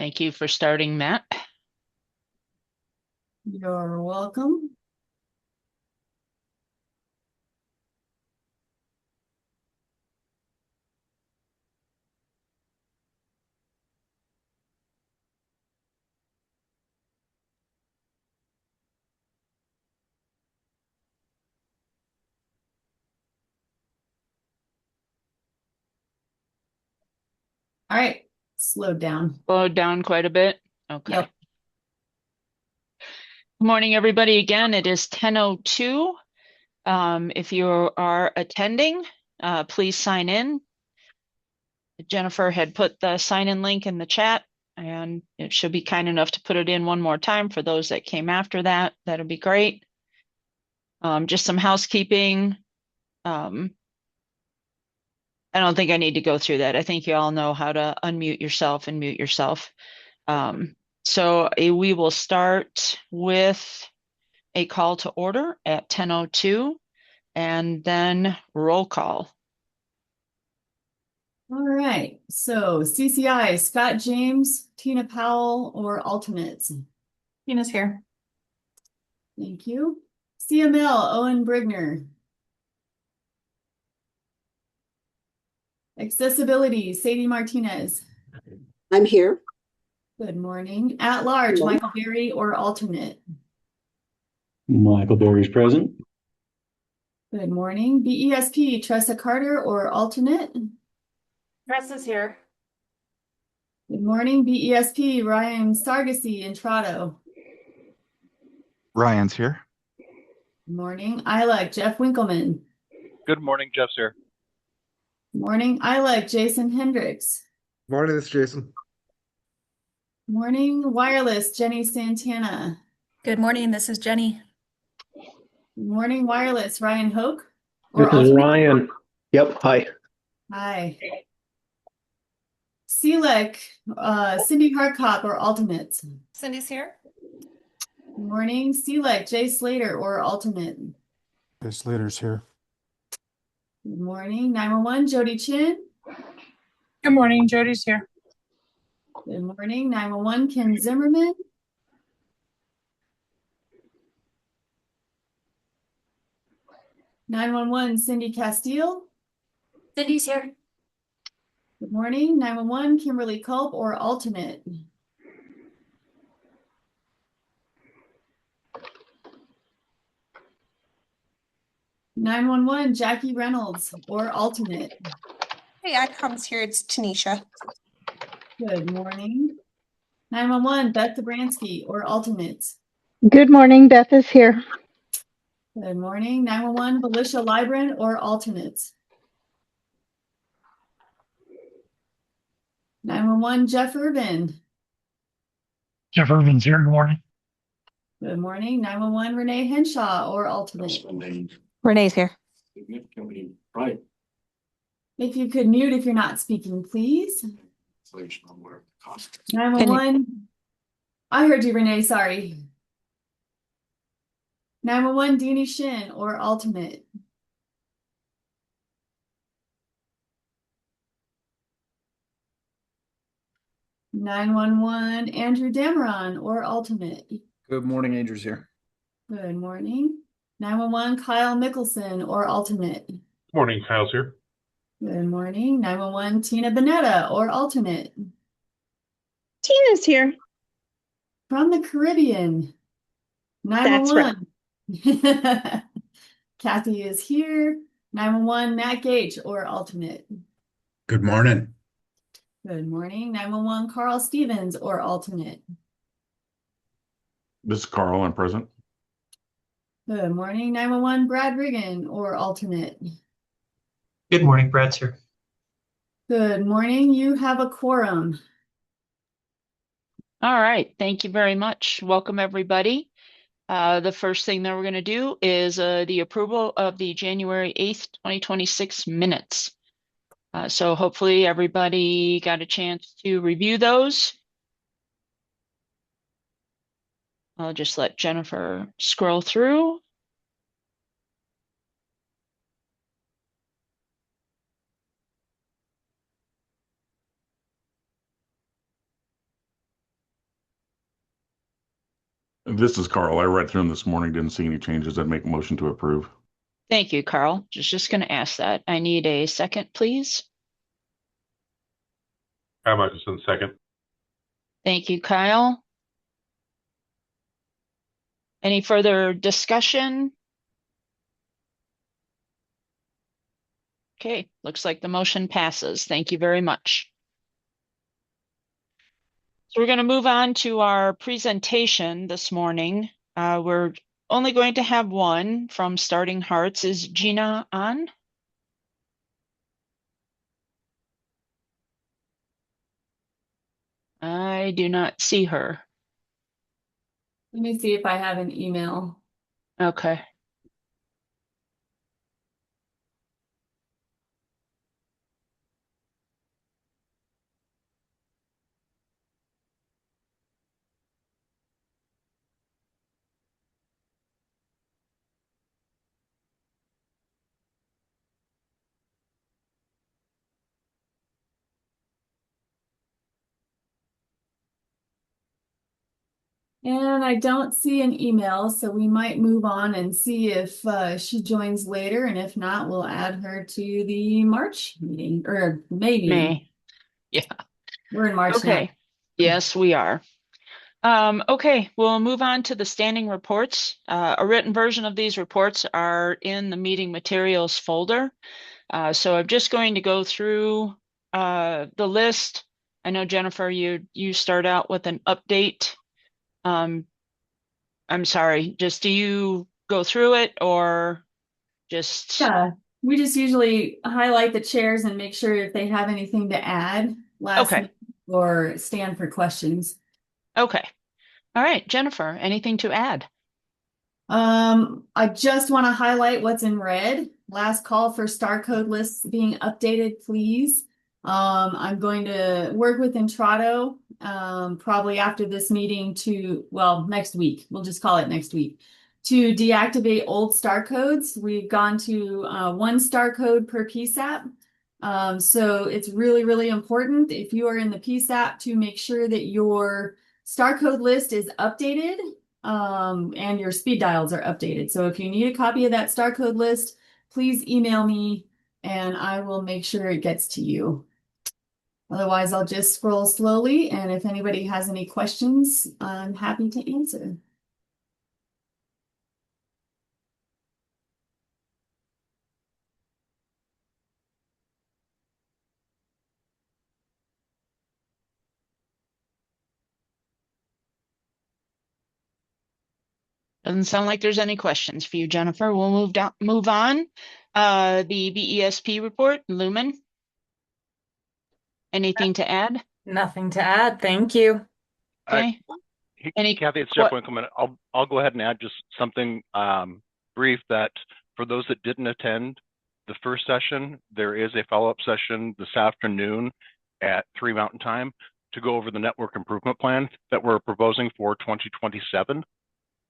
Thank you for starting, Matt. You're welcome. All right, slow down. Slowed down quite a bit. Okay. Yep. Good morning, everybody. Again, it is 10:02. If you are attending, please sign in. Jennifer had put the sign-in link in the chat, and it should be kind enough to put it in one more time for those that came after that. That'll be great. Just some housekeeping. I don't think I need to go through that. I think you all know how to unmute yourself and mute yourself. So we will start with a call to order at 10:02 and then roll call. All right, so CCI, Scott James, Tina Powell, or alternates? Tina's here. Thank you. CML, Owen Brigner. Accessibility, Sadie Martinez. I'm here. Good morning. At large, Hello. Michael Berry or alternate? Michael Berry's present. Good morning. BESP, Tressa Carter or alternate? Tressa's here. Good morning. BESP, Ryan Sargasi, Entrado. Ryan's here. Good morning. ILEC, Jeff Winkleman. Good morning, Jeff's here. Good morning. ILEC, Jason Hendricks. Morning, it's Jason. Good morning. Wireless, Jenny Santana. Good morning. This is Jenny. Good morning. Wireless, Ryan Hoke. Or This is alternate? Ryan. Yep, hi. Hi. CLEC, Cindy Harkop or alternates? Cindy's here. Good morning. CLEC, Jay Slater or alternate? Jay Slater's here. Good morning. 911, Jody Chin. Good morning. Jody's here. Good morning. 911, Ken Zimmerman. (911) Cindy Castile. Cindy's here. Good morning. 911, Kimberly Culp or alternate? (911) Jackie Reynolds or alternate? Hey, ICOM's here. It's Tanisha. Good morning. 911 Beth Dobransky or alternates? Good morning, Beth is here. Good morning. 911 Felicia Libran or alternates? 911 Jeff Urban. Jeff Irvin's here. Good morning. Good morning. 911 Renee Henshaw or alternate? Renee's here. Right. If you could mute if you're not speaking, please. 911. I heard you, Renee. Sorry. 911 Deanie Shin or alternate? (911) Andrew Dameron or alternate? Good morning, Andrew's here. Good morning. 911 Kyle Mickelson or alternate? Morning, Kyle's here. Good morning. 911 Tina Bonetta or alternate? Tina's here. From the Caribbean. That's right. 911. Kathy is here. 911 Matt Gage or alternate? Good morning. Good morning. 911 Carl Stevens or alternate? This is Carl. I'm present. Good morning. 911 Brad Riggin or alternate? Good morning, Brad's here. Good morning. You have a quorum. All right. Thank you very much. Welcome, everybody. The first thing that we're going to do is the approval of the January 8th, 2026 minutes. So hopefully everybody got a chance to review those. I'll just let Jennifer scroll through. This is Carl. I read through them this morning, didn't see any changes. I'd make a motion to approve. Thank you, Carl. Just going to ask that. I need a second, please. Kyle Michelson, second. Thank you, Kyle. Any further discussion? Okay, looks like the motion passes. Thank you very much. So we're going to move on to our presentation this morning. We're only going to have one from Starting Hearts. Is Gina on? I do not see her. Let me see if I have an email. Okay. And I don't see an email, so we might move on and see if she joins later. And if not, we'll add her to the March meeting or maybe. May. Yeah. We're in March now. Okay. Yes, we are. Okay, we'll move on to the standing reports. A written version of these reports are in the meeting materials folder. So I'm just going to go through the list. I know, Jennifer, you start out with an update. I'm sorry, just do you go through it or just? Yeah, we just usually highlight the chairs and make sure if they have anything to add last minute or stand for questions. Okay. All right, Jennifer, anything to add? I just want to highlight what's in red. Last call for star code lists being updated, please. I'm going to work with Intrado, probably after this meeting next week. We'll just call it next week. To deactivate old star codes. We've gone to 1 star code per PSAP. So it's really, really important if you are in the PSAP to make sure that your star code list is updated and your speed dials are updated. So if you need a copy of that star code list, please email me and I will make sure it gets to you. Otherwise, I'll just scroll slowly, and if anybody has any questions, I'm happy to answer. Doesn't sound like there's any questions for you, Jennifer. We'll move on. The BESP report, Lumen. Anything to add? Nothing to add. Thank you. Okay. Hey, Kathy, it's Jeff Winkleman. I'll go ahead and add just something brief that for those that didn't attend the first session, there is a follow-up session this afternoon at 3 Mountain Time to go over the network improvement plan that we're proposing for 2027.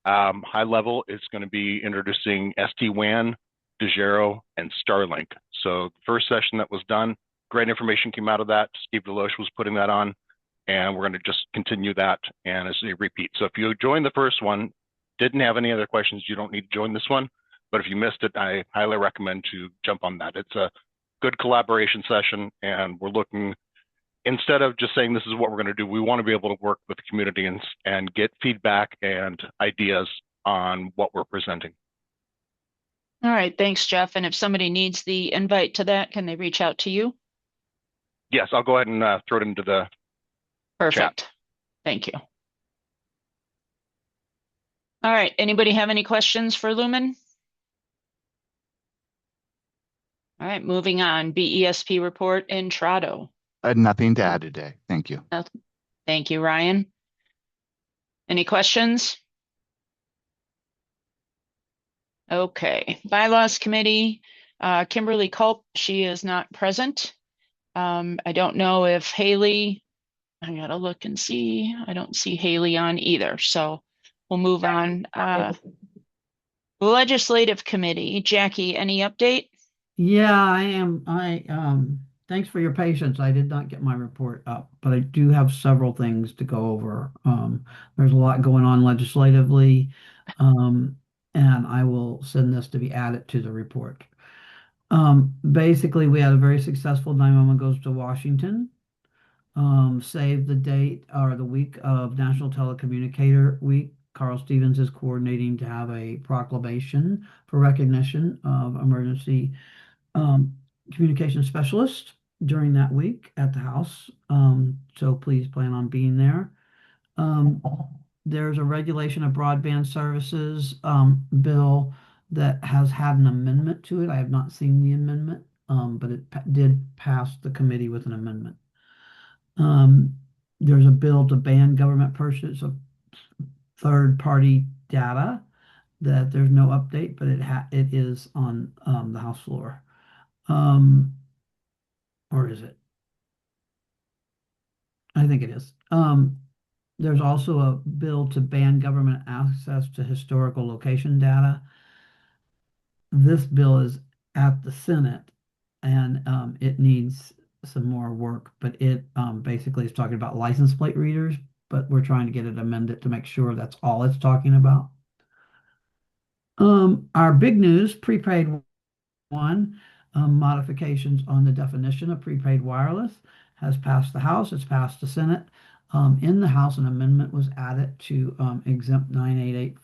High level, it's going to be introducing SD-WAN, Degero, and Starlink. So the first session that was done, great information came out of that. Steve Deloche was putting that on, and we're going to just continue that and as a repeat. So if you joined the first one, didn't have any other questions, you don't need to join this one. But if you missed it, I highly recommend to jump on that. It's a good collaboration session, and we're looking, instead of just saying this is what we're going to do, we want to be able to work with the community and get feedback and ideas on what we're presenting. All right, thanks, Jeff. And if somebody needs the invite to that, can they reach out to you? Yes, I'll go ahead and throw it into the Perfect. chat. Thank you. All right, anybody have any questions for Lumen? All right, moving on. BESP report, Intrado. Nothing to add today. Thank you. Thank you, Ryan. Any questions? Okay, bylaws committee, Kimberly Culp, she is not present. I don't know if Haley, I gotta look and see. I don't see Haley on either, so we'll move on. Legislative committee, Jackie, any update? Yeah, I am. Thanks for your patience. I did not get my report up, but I do have several things to go over. There's a lot going on legislatively, and I will send this to be added to the report. Basically, we had a very successful 911 Goes to Washington. Save the date or the week of National Telecommunicator Week. Carl Stevens is coordinating to have a proclamation for recognition of emergency communication specialists during that week at the House. So please plan on being there. There's a regulation of broadband services bill that has had an amendment to it. I have not seen the amendment, but it did pass the committee with an amendment. There's a bill to ban government purchase of third-party data. That there's no update, but it is on the House floor. Or is it? I think it is. There's also a bill to ban government access to historical location data. This bill is at the Senate, and it needs some more work, but it basically is talking about license plate readers, but we're trying to get it amended to make sure that's all it's talking about. Our big news, prepaid one, modifications on the definition of prepaid wireless has passed the House. It's passed the Senate. In the House, an amendment was added to exempt 988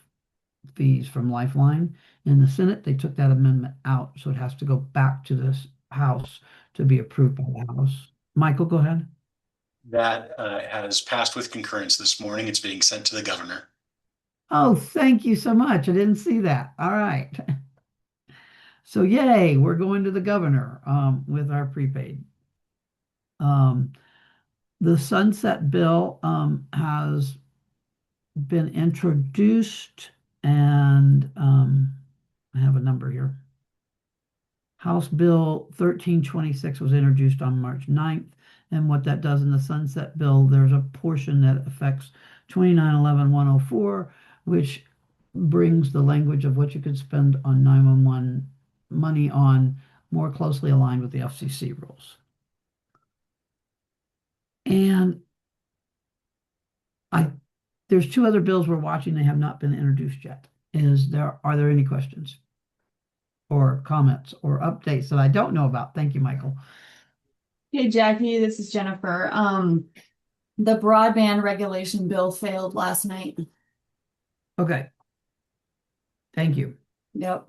fees from Lifeline. In the Senate, they took that amendment out, so it has to go back to this House to be approved by the House. Michael, go ahead. That has passed with concurrence this morning. It's being sent to the governor. Oh, thank you so much. I didn't see that. All right. So yay, we're going to the governor with our prepaid. The sunset bill has been introduced, and I have a number here. House Bill 1326 was introduced on March 9th, and what that does in the sunset bill, there's a portion that affects 2911-104, which brings the language of what you could spend on 911 money on more closely aligned with the FCC rules. And there's two other bills we're watching. They have not been introduced yet. Are there any questions or comments or updates that I don't know about? Thank you, Michael. Hey, Jackie, this is Jennifer. The broadband regulation bill failed last night. Okay. Thank you. Yep.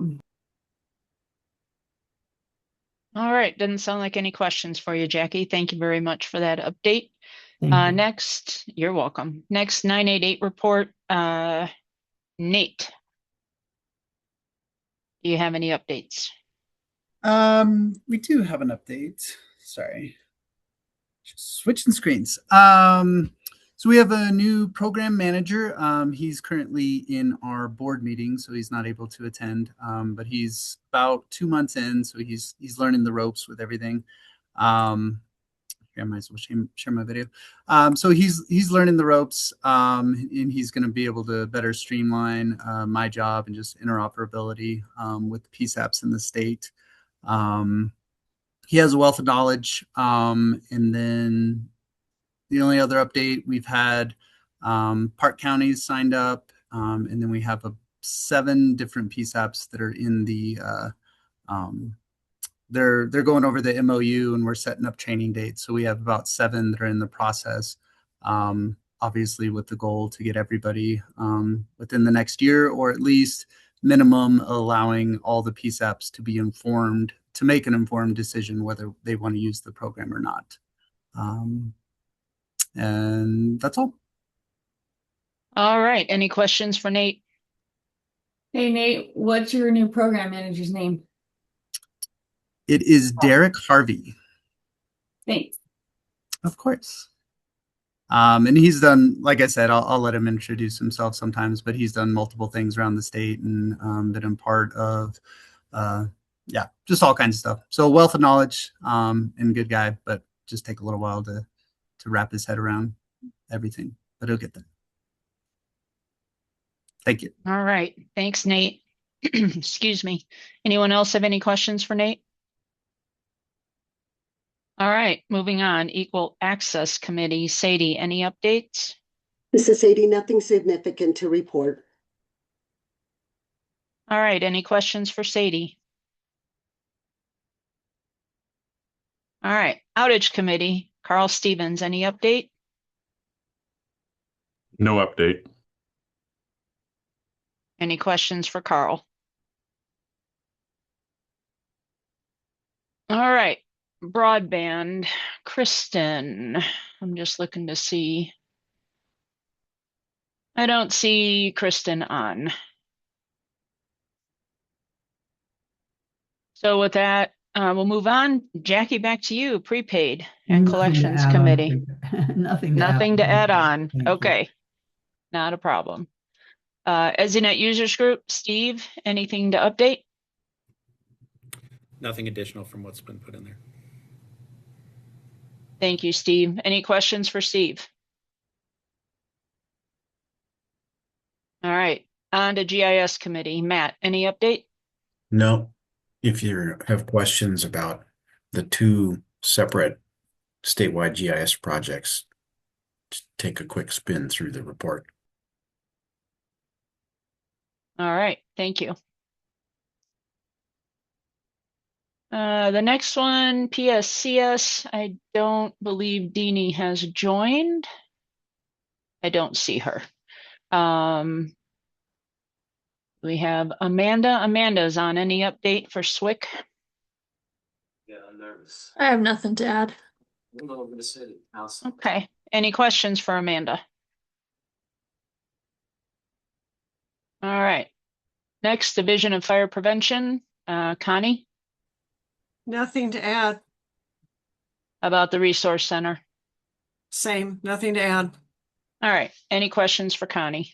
All right, doesn't sound like any questions for you, Jackie. Thank you very much for that update. Thank you. Next, you're welcome. Next 988 report, Nate. Do you have any updates? We do have an update. Sorry. Just switching screens. So we have a new program manager. He's currently in our board meeting, so he's not able to attend. But he's about 2 months in, so he's learning the ropes with everything. Here, I might as well share my video. So he's learning the ropes, and he's going to be able to better streamline my job and just interoperability with PSAPs in the state. He has a wealth of knowledge, and then the only other update we've had, Park counties signed up, and then we have 7 different PSAPs that are in the they're going over the MOU, and we're setting up training dates. So we have about 7 that are in the process, obviously with the goal to get everybody within the next year, or at least minimum allowing all the PSAPs to be informed, to make an informed decision whether they want to use the program or not. And that's all. All right, any questions for Nate? Hey, Nate, what's your new program manager's name? It is Derek Harvey. Thanks. Of course. And he's done, like I said, I'll let him introduce himself sometimes, but he's done multiple things around the state and been a part of, just all kinds of stuff. So a wealth of knowledge and good guy, but just take a little while to wrap his head around everything, but he'll get there. Thank you. All right, thanks, Nate. Excuse me. Anyone else have any questions for Nate? All right, moving on. Equal Access Committee. Sadie, any updates? This is Sadie. Nothing significant to report. All right, any questions for Sadie? All right, Outage Committee. Carl Stevens, any update? No update. Any questions for Carl? All right, broadband. Kristen, I'm just looking to see. I don't see Kristen on. So with that, we'll move on. Jackie, back to you. Prepaid and Nothing to Collections add on Committee. Nothing to Nothing to add on. Thank you. Okay, not a problem. EZNet Users Group, Steve, anything to update? Nothing additional from what's been put in there. Thank you, Steve. Any questions for Steve? All right, on to GIS Committee. Matt, any update? No. If you have questions about the two separate statewide GIS projects, just take a quick spin through the report. All right, thank you. The next one, PSCS, I don't believe Deanie has joined. I don't see her. We have Amanda. Amanda's on. Any update for SWIC? Yeah, I'm nervous. I have nothing to add. I don't know what I'm going to say. Okay. Any questions for Amanda? All right. Next, Division of Fire Prevention. Connie? Nothing to add. About the Resource Center? Same, nothing to add. All right. Any questions for Connie?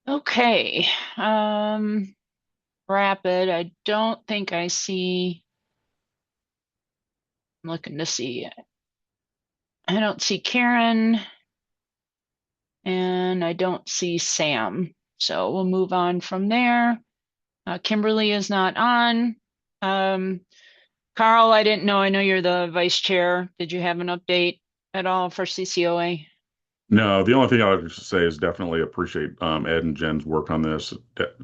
Okay. Rapid. I don't think I see. I'm looking to see. I don't see Karen. And I don't see Sam. So we'll move on from there. Kimberly is not on. Carl, I didn't know. I know you're the vice chair. Did you have an update at all for CCOA? No, the only thing I would say is definitely appreciate Ed and Jen's work on this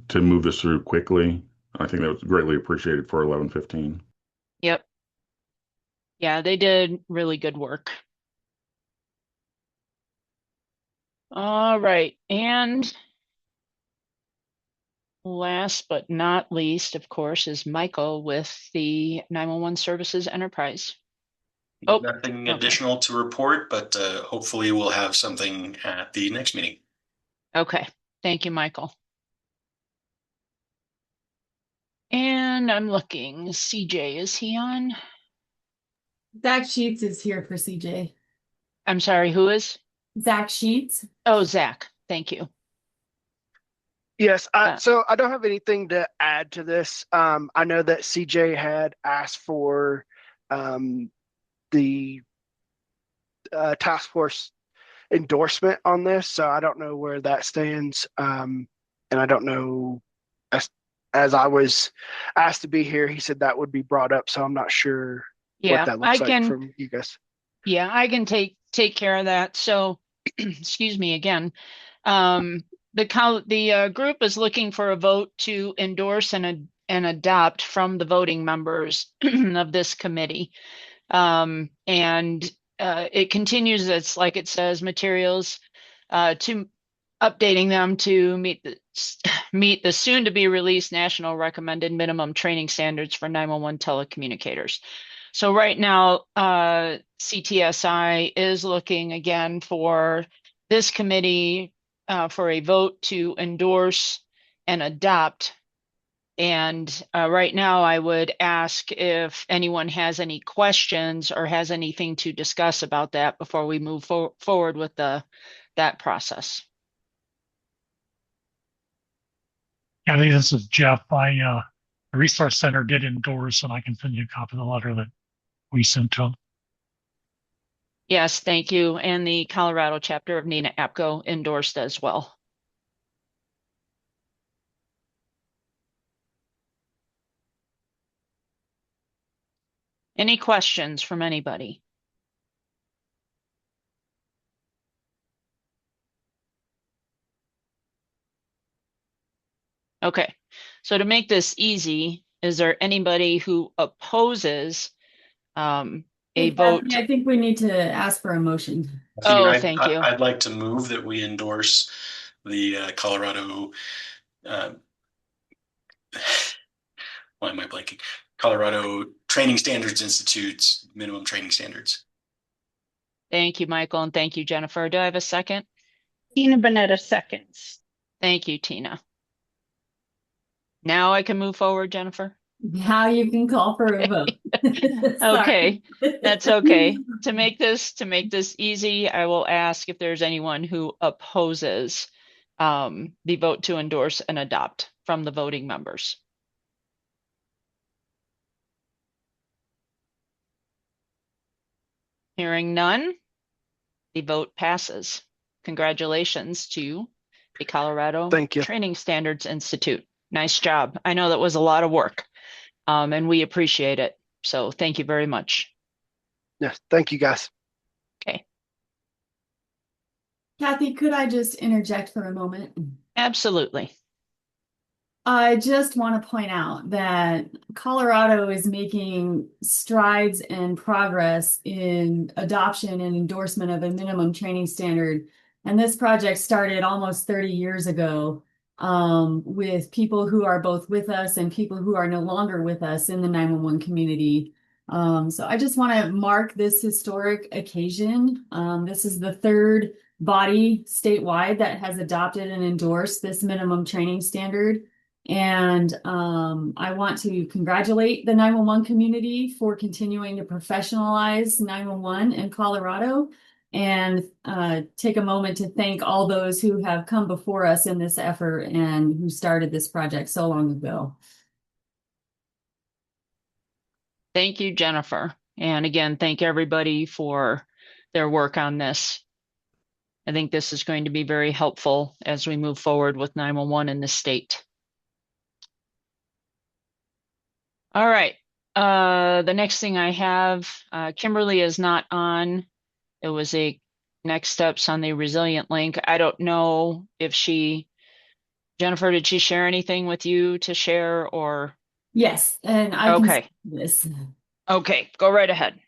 to move this through quickly. I think that was greatly appreciated for 1115. Yep. Yeah, they did really good work. All right. And last but not least, of course, is Michael with the 911 Services Enterprise. Oh, nothing additional to report, but hopefully we'll have something at the next meeting. Okay. Thank you, Michael. And I'm looking. CJ, is he on? Zach Sheets is here for CJ. I'm sorry, who is? Zach Sheets. Oh, Zach. Thank you. Yes, so I don't have anything to add to this. I know that CJ had asked for the task force endorsement on this, so I don't know where that stands. And I don't know, as I was asked to be here, he said that would be brought up, so I'm not sure what that looks like from you guys. Yeah, I can take care of that. So, excuse me again. The group is looking for a vote to endorse and adopt from the voting members of this committee. It continues, it's like it says, materials to updating them to meet the soon to be released national recommended minimum training standards for 911 telecommunicators. So right now, CTSI is looking again for this committee for a vote to endorse and adopt. And right now, I would ask if anyone has any questions or has anything to discuss about that before we move forward with that process. Kathy, this is Jeff. The Resource Center did endorse, and I can send you a copy of the letter that we sent to them. Yes, thank you. And the Colorado chapter of NENA APCO endorsed as well. Any questions from anybody? Okay, so to make this easy, is there anybody who opposes a Hey, vote? Bethany, I think we need to ask for a motion. Oh, thank you. I'd like to move that we endorse the Colorado, why am I blanking? Colorado Training Standards Institute's minimum training standards. Thank you, Michael, and thank you, Jennifer. Do I have a second? Tina Bonetta seconds. Thank you, Tina. Now I can move forward, Jennifer? Now you can call for a vote. Okay, that's okay. To make this easy, I will ask if there's anyone who opposes the vote to endorse and adopt from the voting members. Hearing none, the vote passes. Congratulations to the Colorado Thank you. Training Standards Institute. Nice job. I know that was a lot of work, and we appreciate it. So thank you very much. Yes, thank you guys. Okay. Kathy, could I just interject for a moment? Absolutely. I just want to point out that Colorado is making strides and progress in adoption and endorsement of a minimum training standard. And this project started almost 30 years ago with people who are both with us and people who are no longer with us in the 911 community. So I just want to mark this historic occasion. This is the third body statewide that has adopted and endorsed this minimum training standard. And I want to congratulate the 911 community for continuing to professionalize 911 in Colorado and take a moment to thank all those who have come before us in this effort and who started this project so long ago. Thank you, Jennifer. And again, thank everybody for their work on this. I think this is going to be very helpful as we move forward with 911 in the state. All right. The next thing I have, Kimberly is not on. It was a next steps on the Resilient link. I don't know if Jennifer, did she share anything with you to share or? Yes, and I can say this. Okay, go right ahead.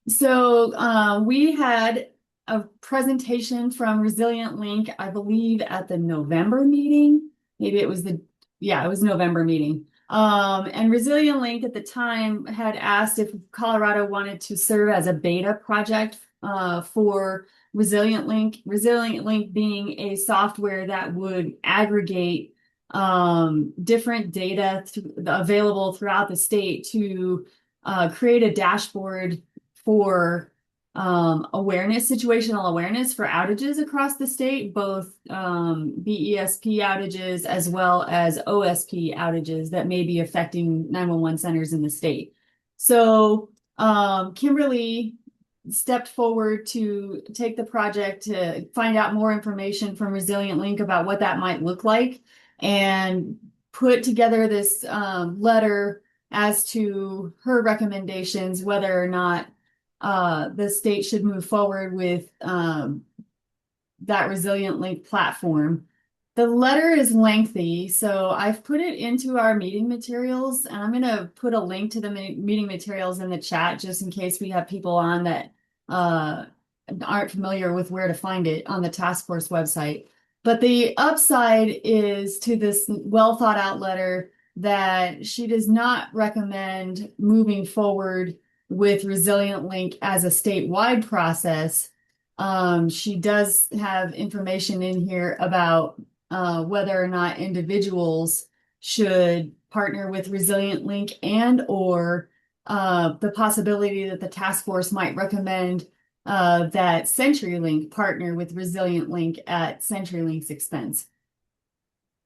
So we had a presentation from Resilient Link, I believe at the November meeting. Maybe it was it was November meeting. And Resilient Link at the time had asked if Colorado wanted to serve as a beta project for Resilient Link. Resilient Link being a software that would aggregate different data available throughout the state to create a dashboard for situational awareness for outages across the state, both BESP outages as well as OSP outages that may be affecting 911 centers in the state. So Kimberly stepped forward to take the project to find out more information from Resilient Link about what that might look like and put together this letter as to her recommendations, whether or not the state should move forward with that Resilient Link platform. The letter is lengthy, so I've put it into our meeting materials, and I'm going to put a link to the meeting materials in the chat just in case we have people on that aren't familiar with where to find it on the task force website. But the upside is to this well thought out letter that she does not recommend moving forward with Resilient Link as a statewide process. She does have information in here about whether or not individuals should partner with Resilient Link and or the possibility that the task force might recommend that CenturyLink partner with Resilient Link at CenturyLink's expense.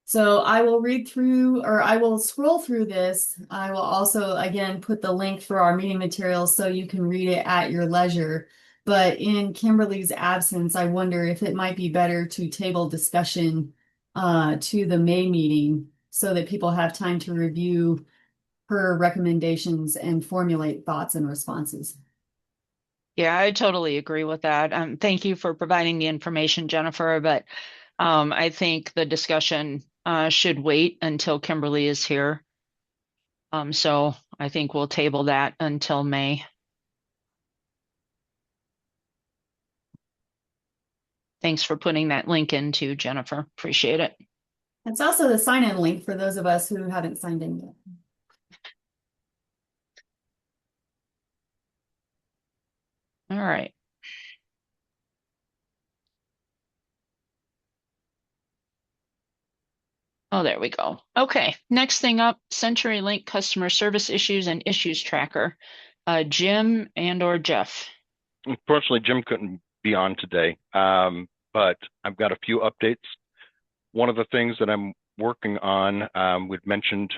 So I will read through, or I will scroll through this. I will also, again, put the link for our meeting materials so you can read it at your leisure. But in Kimberly's absence, I wonder if it might be better to table discussion to the May meeting so that people have time to review her recommendations and formulate thoughts and responses. Yeah, I totally agree with that. Thank you for providing the information, Jennifer, but I think the discussion should wait until Kimberly is here. So I think we'll table that until May. Thanks for putting that link in too, Jennifer. Appreciate it. It's also the sign-in link for those of us who haven't signed in yet. All right. Oh, there we go. Okay, next thing up, CenturyLink customer service issues and issues tracker. Jim and/or Jeff. Unfortunately, Jim couldn't be on today, but I've got a few updates. One of the things that I'm working on, we've mentioned,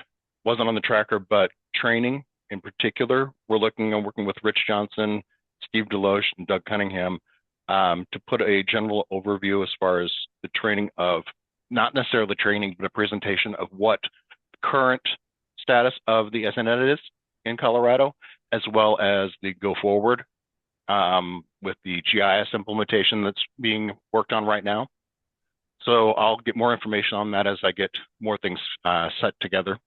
wasn't on the tracker, but training in particular. We're working with Rich Johnson, Steve Deloche, and Doug Cunningham to put a general overview as far as the training of, not necessarily training, but a presentation of what current status of the SNET is in Colorado, as well as the go forward with the GIS implementation that's being worked on right now. So I'll get more information on that as I get more things set together.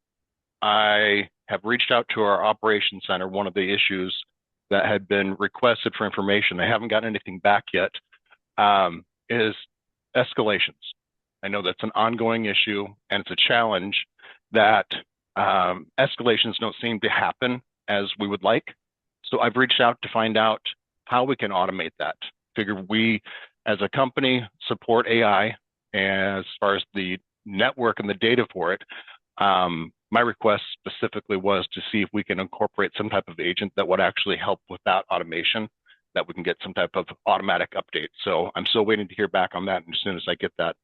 I have reached out to our operations center. One of the issues that had been requested for information, I haven't gotten anything back yet, is escalations. I know that's an ongoing issue and it's a challenge that escalations don't seem to happen as we would like. So I've reached out to find out how we can automate that. Figure we, as a company, support AI as far as the network and the data for it. My request specifically was to see if we can incorporate some type of agent that would actually help with that automation, that we can get some type of automatic update. So I'm still waiting to hear back on that. And as soon as I get that,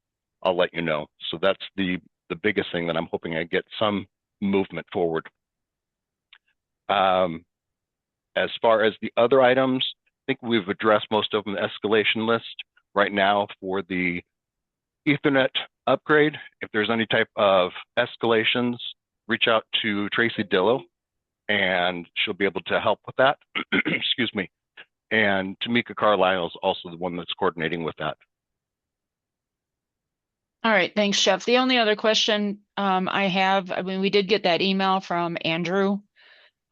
I'll let you know. So that's the biggest thing that I'm hoping I get some movement forward. As far as the other items, I think we've addressed most of them in the escalation list right now for the Ethernet upgrade. If there's any type of escalations, reach out to Tracy Dillo and she'll be able to help with that. Excuse me. And Tamika Carlisle is also the one that's coordinating with that. All right, thanks, Jeff. The only other question I mean, we did get that email from Andrew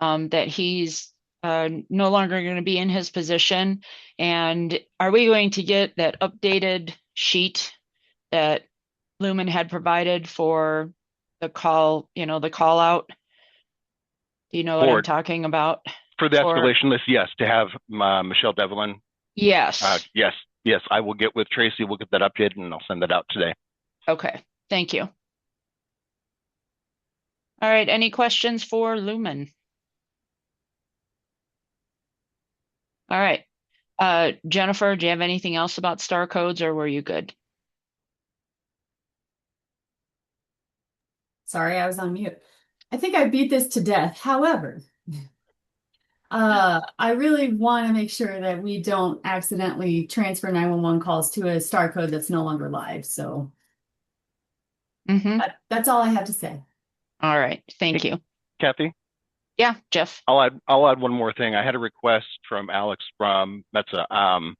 that he's no longer going to be in his position. And are we going to get that updated sheet that Lumen had provided for the call, the call out? Do you know what I'm talking about? For the escalation list, yes, to have Michelle Devlin. Yes. Yes, I will get with Tracy. We'll get that updated and I'll send that out today. Okay, thank you. All right, any questions for Lumen? All right. Jennifer, do you have anything else about star codes or were you good? Sorry, I was on mute. I think I beat this to death. However, I really want to make sure that we don't accidentally transfer 911 calls to a star code that's no longer live. So that's all I have to say. All right, thank you. Kathy? Yeah, Jeff. I'll add one more thing. I had a request from Alex from Metza.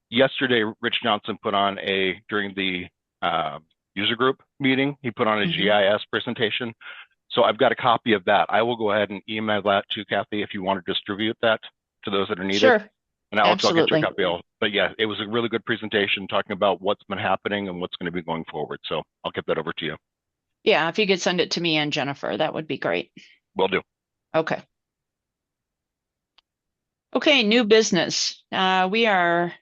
Yesterday, Rich Johnson put on during the user group meeting, he put on a GIS presentation. So I've got a copy of that. I will go ahead and email that to Kathy if you want to distribute that to those that are needed. Sure. And I'll get you a copy of it. But yeah, it was a really good presentation talking about what's been happening and what's going to be going forward. So I'll get that over to you. Yeah, if you could send it to me and Jennifer, that would be great. Will do. Okay. Okay, new business. We are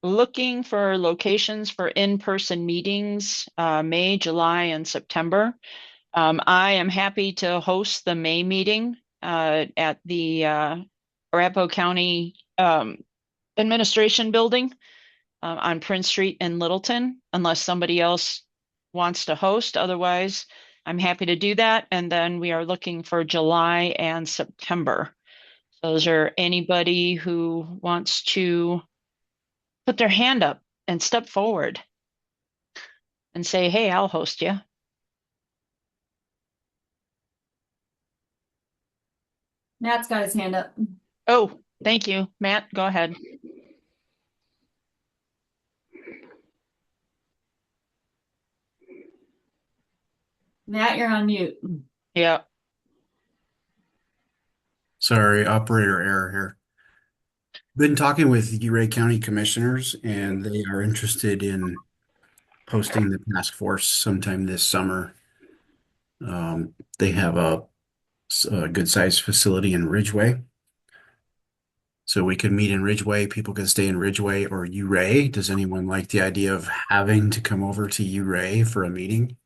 looking for locations for in-person meetings, May, July, and September. I am happy to host the May meeting at the Arapahoe County Administration Building on Prince Street in Littleton, unless somebody else wants to host. Otherwise, I'm happy to do that. And then we are looking for July and September. So is there anybody who wants to put their hand up and step forward and say, hey, I'll host you? Matt's got his hand up. Oh, thank you. Matt, go ahead. Matt, you're on mute. Yeah. Sorry, operator error here. Been talking with Uray County commissioners, and they are interested in hosting the task force sometime this summer. They have a good sized facility in Ridgeway. So we could meet in Ridgeway. People can stay in Ridgeway or Uray. Does anyone like the idea of having to come over to Uray for a meeting?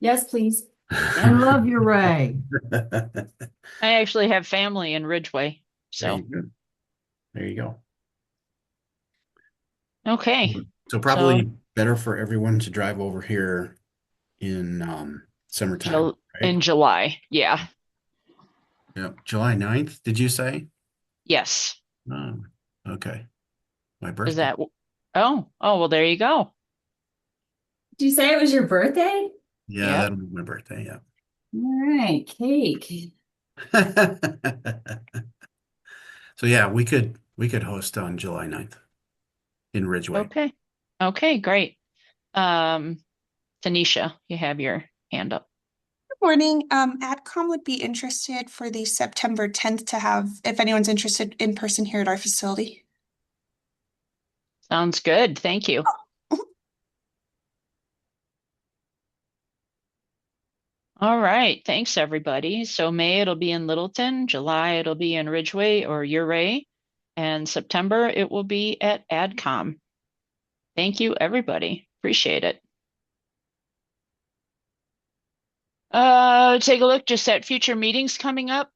Yes, please. I love your Ray. I actually have family in Ridgeway, so There you go. okay. So probably better for everyone to drive over here in summertime, right? In July, yeah. Yep. July 9th, did you say? Yes. Oh, okay. My birthday. Is that? Oh, well, there you go. Did you say it was your birthday? Yeah, Yep. that'll be my birthday, yeah. All right, cake. So yeah, we could host on July 9th in Ridgeway. Okay. Okay, great. Tanisha, you have your hand up. Good morning. AdCom would be interested for the September 10th to have, if anyone's interested, in person here at our facility. Sounds good. Thank you. All right. Thanks, everybody. So May, it'll be in Littleton. July, it'll be in Ridgeway or Uray. And September, it will be at AdCom. Thank you, everybody. Appreciate it. Take a look just at future meetings coming up.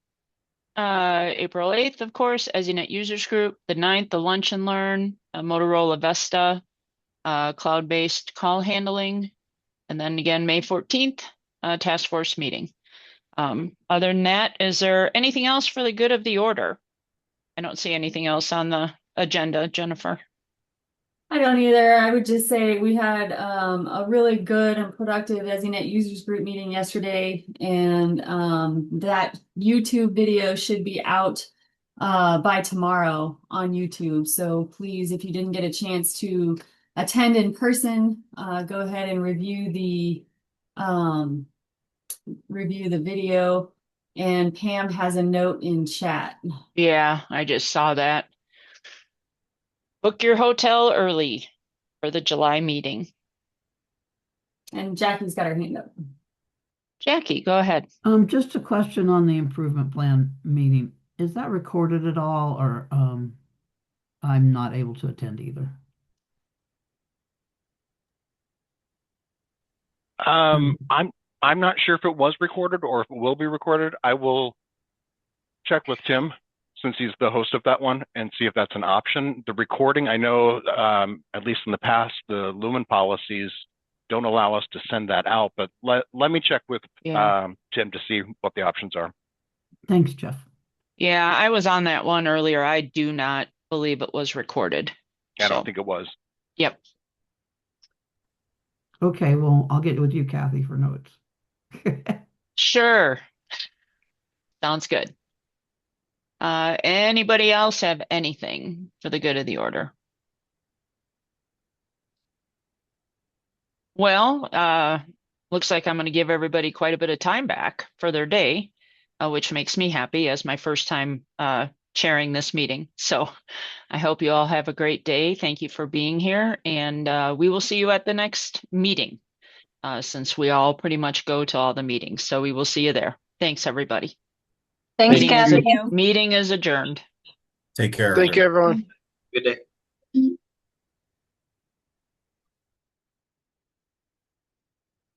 April 8th, of course, ESINet Users Group. The 9th, the Lunch and Learn, Motorola Vesta, cloud-based call handling. And then again, May 14th, task force meeting. Other than that, is there anything else for the good of the order? I don't see anything else on the agenda, Jennifer. I don't either. I would just say we had a really good and productive ESINet Users Group meeting yesterday, and that YouTube video should be out by tomorrow on YouTube. So please, if you didn't get a chance to attend in person, go ahead and review the video. And Pam has a note in chat. Yeah, I just saw that. Book your hotel early for the July meeting. And Jackie's got her hand up. Jackie, go ahead. Just a question on the improvement plan meeting. Is that recorded at all, or I'm not able to attend either? I'm not sure if it was recorded or if it will be recorded. I will check with Tim, since he's the host of that one, and see if that's an option. The recording, I know, at least in the past, the Lumen policies don't allow us to send that out, but let me check with Tim to see what the options are. Thanks, Jeff. Yeah, I was on that one earlier. I do not believe it was recorded. I don't think it was. Yep. Okay, well, I'll get with you, Kathy, for notes. Sure. Sounds good. Anybody else have anything for the good of the order? Well, looks like I'm going to give everybody quite a bit of time back for their day, which makes me happy as my first time chairing this meeting. So I hope you all have a great day. Thank you for being here, and we will see you at the next meeting, since we all pretty much go to all the meetings. So we will see you there. Thanks, everybody. Thanks, Meeting Kathy. meeting is adjourned. Take care. Thank you, everyone. Good day.